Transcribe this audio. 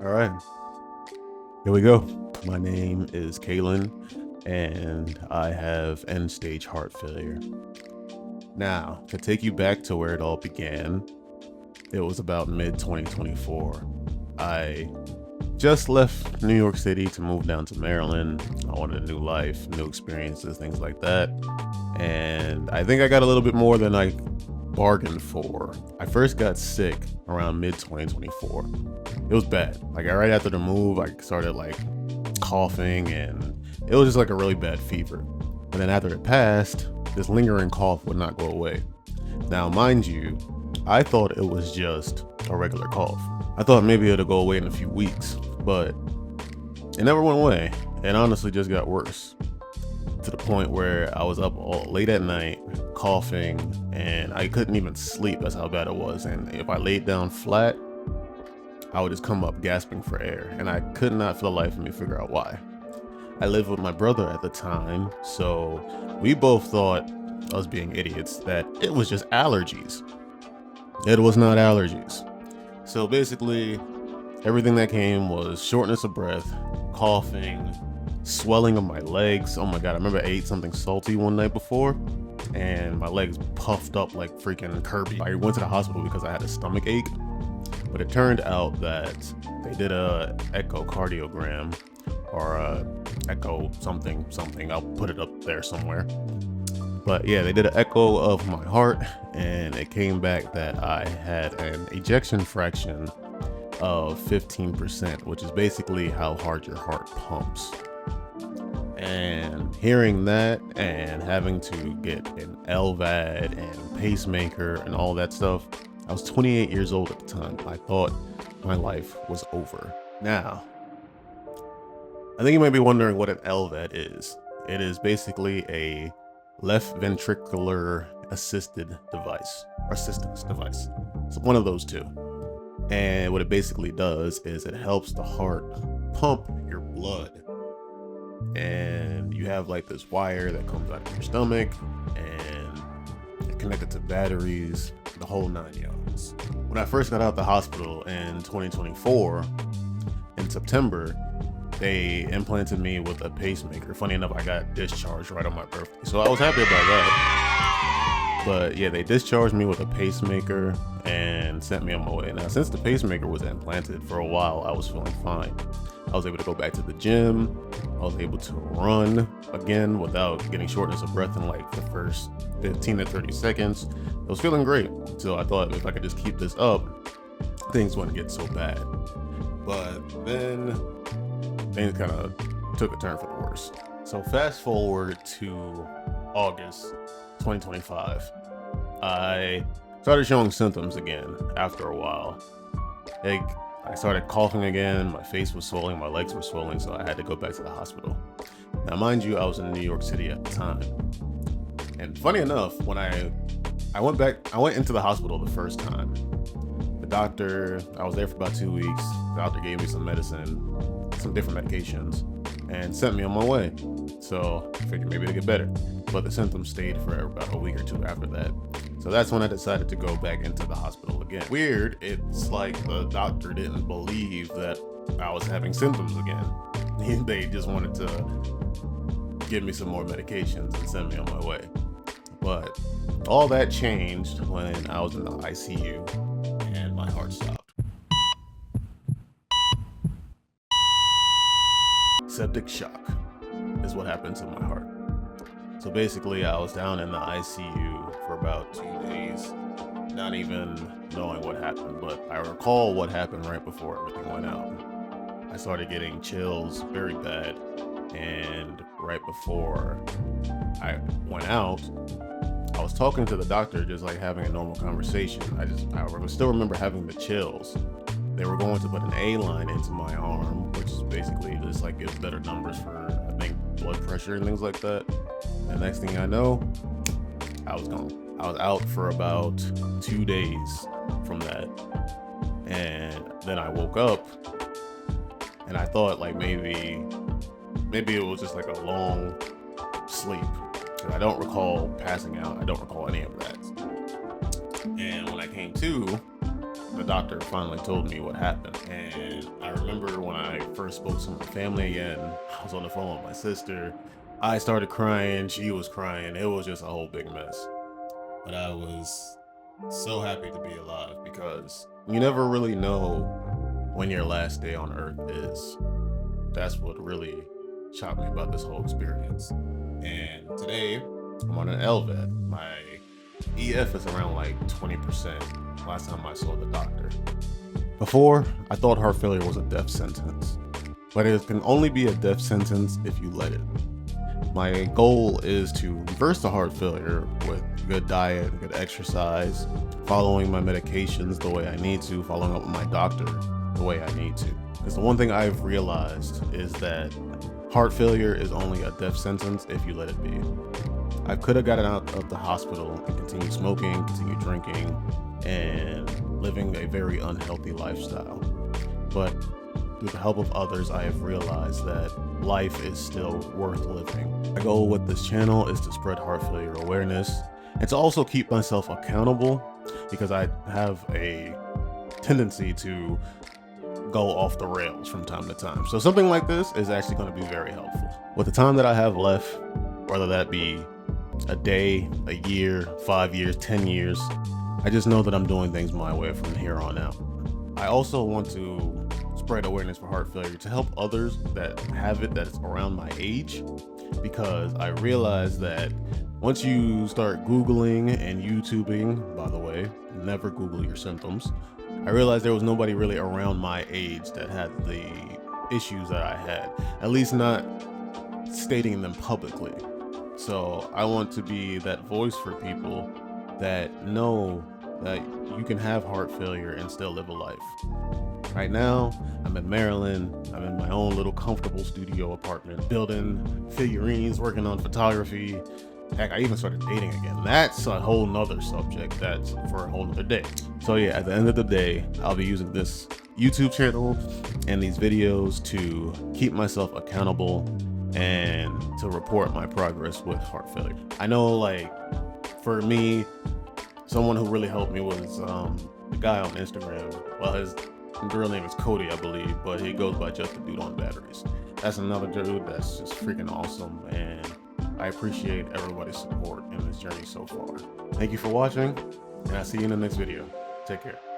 All right, here we go. My name is Kalen, and I have end stage heart failure. Now, to take you back to where it all began, it was about mid 2024. I just left New York City to move down to Maryland. I wanted a new life, new experiences, things like that. And I think I got a little bit more than I bargained for. I first got sick around mid 2024. It was bad. Like right after the move, I started like coughing and it was just like a really bad fever. And then after it passed, this lingering cough would not go away. Now, mind you, I thought it was just a regular cough. I thought maybe it'll go away in a few weeks, but it never went away. It honestly just got worse to the point where I was up all late at night coughing and I couldn't even sleep. That's how bad it was. And if I laid down flat, I would just come up gasping for air, and I could not for the life of me figure out why. I lived with my brother at the time, so we both thought, us being idiots, that it was just allergies. It was not allergies. So basically, everything that came was shortness of breath, coughing, swelling of my legs. Oh my god, I remember I ate something salty one night before, and my legs puffed up like freaking Kirby. I went to the hospital because I had a stomach ache, but it turned out that they did a echocardiogram or a echo something. I'll put it up there somewhere. But yeah, they did an echo of my heart, and it came back that I had an ejection fraction of 15%, which is basically how hard your heart pumps. And hearing that and having to get an LVAD and pacemaker and all that stuff, I was 28 years old at the time. I thought my life was over. Now, I think you might be wondering what an LVAD is. It is basically a left ventricular assisted device, or assistance device. It's one of those two. And what it basically does is it helps the heart pump your blood. And you have like this wire that comes out of your stomach and it's connected to batteries, the whole 9 yards. When I first got out of the hospital in 2024, in September, they implanted me with a pacemaker. Funny enough, I got discharged right on my birthday, so I was happy about that. But yeah, they discharged me with a pacemaker and sent me on my way. Now, since the pacemaker was implanted, for a while I was feeling fine. I was able to go back to the gym. I was able to run again without getting shortness of breath in like the first 15 to 30 seconds. I was feeling great. So I thought if I could just keep this up, things wouldn't get so bad. But then things kind of took a turn for the worse. So fast forward to August 2025. I started showing symptoms again after a while. Like, I started coughing again, my face was swelling, my legs were swelling, so I had to go back to the hospital. Now, mind you, I was in New York City at the time. And funny enough, when I went into the hospital the first time. The doctor, I was there for about 2 weeks. The doctor gave me some medicine, some different medications, and sent me on my way. So I figured maybe it'd get better. But the symptoms stayed for about a week or two after that. So that's when I decided to go back into the hospital again. Weird, it's like the doctor didn't believe that I was having symptoms again. They just wanted to give me some more medications and send me on my way. But all that changed when I was in the ICU and my heart stopped. Septic shock is what happened to my heart. So basically, I was down in the ICU for about 2 days, not even knowing what happened, but I recall what happened right before everything went out. I started getting chills very bad, and right before I went out, I was talking to the doctor, just like having a normal conversation. I still remember having the chills. They were going to put an A line into my arm, which is basically just like gives better numbers for, I think, blood pressure and things like that. The next thing I know, I was gone. I was out for about 2 days from that. And then I woke up and I thought like maybe it was just like a long sleep. I don't recall passing out. I don't recall any of that. And when I came to, the doctor finally told me what happened. And I remember when I first spoke to my family again, I was on the phone with my sister. I started crying, she was crying. It was just a whole big mess. But I was so happy to be alive because you never really know when your last day on earth is. That's what really shocked me about this whole experience. And today, I'm on an LVAD. My EF is around like 20% last time I saw the doctor. Before, I thought heart failure was a death sentence, but it can only be a death sentence if you let it. My goal is to reverse the heart failure with good diet, good exercise, following my medications the way I need to, following up with my doctor the way I need to. Because the one thing I've realized is that heart failure is only a death sentence if you let it be. I could have gotten out of the hospital and continued smoking, continued drinking, and living a very unhealthy lifestyle. But through the help of others, I have realized that life is still worth living. My goal with this channel is to spread heart failure awareness and to also keep myself accountable, because I have a tendency to go off the rails from time to time. So something like this is actually going to be very helpful. With the time that I have left, whether that be a day, a year, 5 years, 10 years, I just know that I'm doing things my way from here on out. I also want to spread awareness for heart failure to help others that have it that's around my age, because I realize that once you start Googling and YouTubing, by the way, never Google your symptoms, I realized there was nobody really around my age that had the issues that I had, at least not stating them publicly. So I want to be that voice for people that know that you can have heart failure and still live a life. Right now, I'm in Maryland. I'm in my own little comfortable studio apartment, building figurines, working on photography. Heck, I even started dating again. That's a whole nother subject. That's for a whole nother day. So yeah, at the end of the day, I'll be using this YouTube channel and these videos to keep myself accountable and to report my progress with heart failure. I know, like, for me, someone who really helped me was the guy on Instagram. Well, his real name is Cody, I believe, but he goes by just the dude on batteries. That's another dude that's just freaking awesome, and I appreciate everybody's support in this journey so far. Thank you for watching, and I'll see you in the next video. Take care.